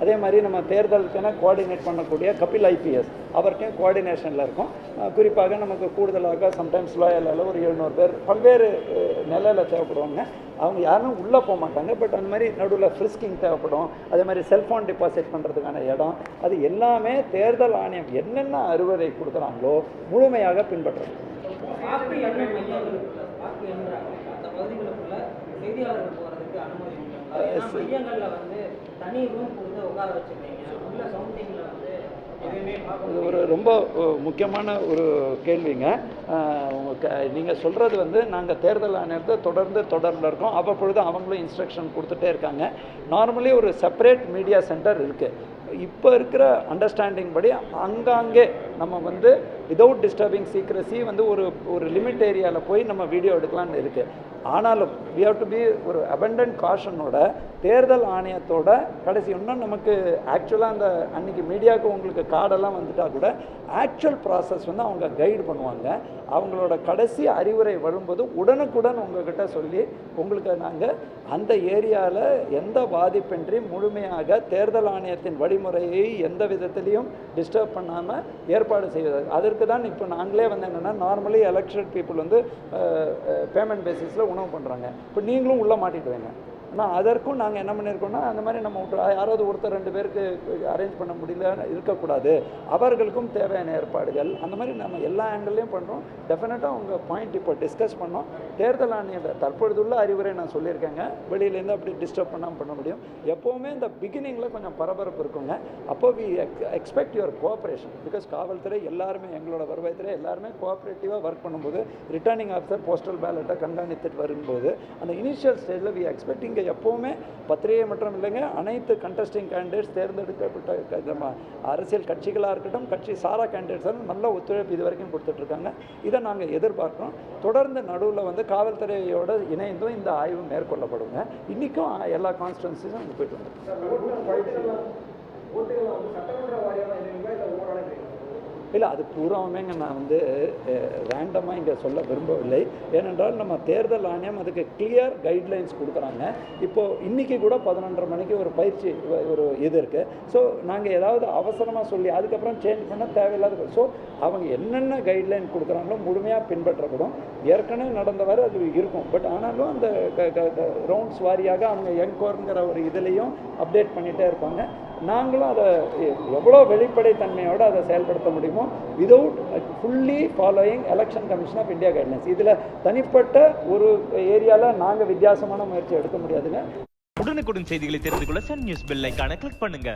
அதே மாதிரி நம்ம தேர்தலுக்கென கோஆர்டினேட் பண்ணக்கூடிய கபில் ஐபிஎஸ் அவர்கிட்டையும் கோஆர்டினேஷனில் இருக்கும். குறிப்பாக நமக்கு கூடுதலாக சம்டைம்ஸ் லோயலில் ஒரு 700 பேர் பல்வேறு நிலையில் தேவைப்படுவாங்க. அவங்க யாரும் உள்ளே போக மாட்டாங்க. பட் அந்த மாதிரி நடுவில் ஃப்ரிஸ்கிங் தேவைப்படும். அதே மாதிரி செல்ஃபோன் டிபாசிட் பண்ணுறதுக்கான இடம், அது எல்லாமே தேர்தல் ஆணையம் என்னென்ன அறிவுரை கொடுக்குறாங்களோ முழுமையாக பின்பற்றுறது. இது ஒரு ரொம்ப முக்கியமான ஒரு கேள்விங்க. நீங்கள் சொல்கிறது வந்து நாங்கள் தேர்தல் ஆணையத்தை தொடர்ந்து இருக்கோம். அவ்வப்பொழுது அவங்களும் இன்ஸ்ட்ரக்ஷன் கொடுத்துட்டே இருக்காங்க. நார்மலி ஒரு செப்பரேட் மீடியா சென்டர் இருக்குது. இப்போ இருக்கிற அண்டர்ஸ்டாண்டிங் படி அங்கங்கே நம்ம வந்து விதவுட் டிஸ்டர்பிங் சீக்ரஸி வந்து ஒரு லிமிட் ஏரியாவில் போய் நம்ம வீடியோ எடுக்கலான்னு இருக்குது. ஆனாலும் வி ஹவ் டு பி ஒரு அபண்டன்ட் காஷனோட தேர்தல் ஆணையத்தோட கடைசி இன்னும் நமக்கு ஆக்சுவலாக அந்த அன்றைக்கி மீடியாவுக்கு உங்களுக்கு கார்டெல்லாம் வந்துட்டால் கூட ஆக்சுவல் ப்ராசஸ் வந்து அவங்க கைடு பண்ணுவாங்க. அவங்களோட கடைசி அறிவுரை வரும்போது உடனுக்குடன் உங்கள்கிட்ட சொல்லி உங்களுக்கு நாங்கள் அந்த ஏரியாவில் எந்த பாதிப்பின்றி முழுமையாக தேர்தல் ஆணையத்தின் வழிமுறையை எந்த விதத்திலையும் டிஸ்டர்ப் பண்ணாமல் ஏற்பாடு செய்வது. அதற்கு தான் இப்போ நாங்களே வந்து என்னென்னா நார்மலி எலெக்டட் பீப்புள் வந்து பேமெண்ட் பேசிஸில் உணவு பண்ணுறாங்க. இப்போ நீங்களும் உள்ளே மாட்டிடுவீங்க. ஆனால் அதற்கும் நாங்கள் என்ன பண்ணியிருக்கோம்னா அந்த மாதிரி நம்ம யாராவது ஒருத்தர் 2 பேருக்கு அரேஞ்ச் பண்ண முடியல இருக்கக்கூடாது. அவர்களுக்கும் தேவையான ஏற்பாடுகள் அந்த மாதிரி நம்ம எல்லா ஆங்கிள்லையும் பண்ணுறோம். டெஃபினட்டாக உங்கள் பாயிண்ட் இப்போ டிஸ்கஸ் பண்ணோம். தேர்தல் ஆணையத்தை தற்பொழுதுள்ள அறிவுரை நான் சொல்லியிருக்கேங்க. வெளியிலேருந்து அப்படி டிஸ்டர்ப் பண்ணாமல் பண்ண முடியும். எப்போவுமே இந்த பிகினிங்கில் கொஞ்சம் பரபரப்பு இருக்குங்க. அப்போ we expect your cooperation. Because காவல்துறை எல்லாருமே எங்களோட வருவாய்த்துறை எல்லாருமே கோஆப்ரேட்டிவாக ஒர்க் பண்ணும்போது ரிட்டர்னிங் ஆஃபீஸர் போஸ்டல் பேலட்டை கண்காணித்துட்டு வரும்போது அந்த இனிஷியல் ஸ்டேஜில் வி எக்ஸ்பெக்டிங் எப்போவுமே பத்திரிகை மட்டும் இல்லைங்க, அனைத்து கண்டஸ்டிங் கேண்டிடேட்ஸ் தேர்ந்தெடுக்கப்பட்ட அரசியல் கட்சிகளாக இருக்கட்டும், கட்சி சாரா கேண்டிடேட்ஸும் நல்ல ஒத்துழைப்பு இது வரைக்கும் கொடுத்துட்ருக்காங்க. இதை நாங்கள் எதிர்பார்க்குறோம். தொடர்ந்து நடுவில் வந்து காவல்துறையோடு இணைந்தும் இந்த ஆய்வு மேற்கொள்ளப்படுங்க. இன்றைக்கும் எல்லா கான்ஸ்டிடுவன்சிஸும் அங்கே போய்ட்டு வந்துருக்கு. இல்லை, அது பூராவுமேங்க நான் வந்து ரேண்டமாக இங்கே சொல்ல விரும்பவில்லை. ஏனென்றால் நம்ம தேர்தல் ஆணையம் அதுக்கு கிளியர் கைட்லைன்ஸ் கொடுக்குறாங்க. இப்போது இன்றைக்கி கூட 11:30 மணிக்கு ஒரு பயிற்சி ஒரு இது இருக்குது. ஸோ நாங்கள் ஏதாவது அவசரமாக சொல்லி அதுக்கப்புறம் சேஞ்ச் பண்ண தேவையில்லாத ஸோ அவங்க என்னென்ன கைட்லைன் கொடுக்குறாங்களோ முழுமையாக பின்பற்றப்படும். ஏற்கனவே நடந்தவாறு அது இருக்கும். பட் ஆனாலும் அந்த ரவுண்ட்ஸ் வாரியாக அவங்க என்கோருங்கிற ஒரு இதுலேயும் அப்டேட் பண்ணிகிட்டே இருப்பாங்க. நாங்களும் அதை எவ்வளோ வெளிப்படைத்தன்மையோடு அதை செயல்படுத்த முடியுமோ without fully following election commission of India guidelines. இதில் தனிப்பட்ட ஒரு ஏரியாவில் நாங்கள் வித்தியாசமான முயற்சி எடுக்க முடியாதுங்க. உடனுக்குடன் செய்திகளை தெரிந்து கொள்ள சன் நியூஸ் பெல் ஐகானை கிளிக் பண்ணுங்க.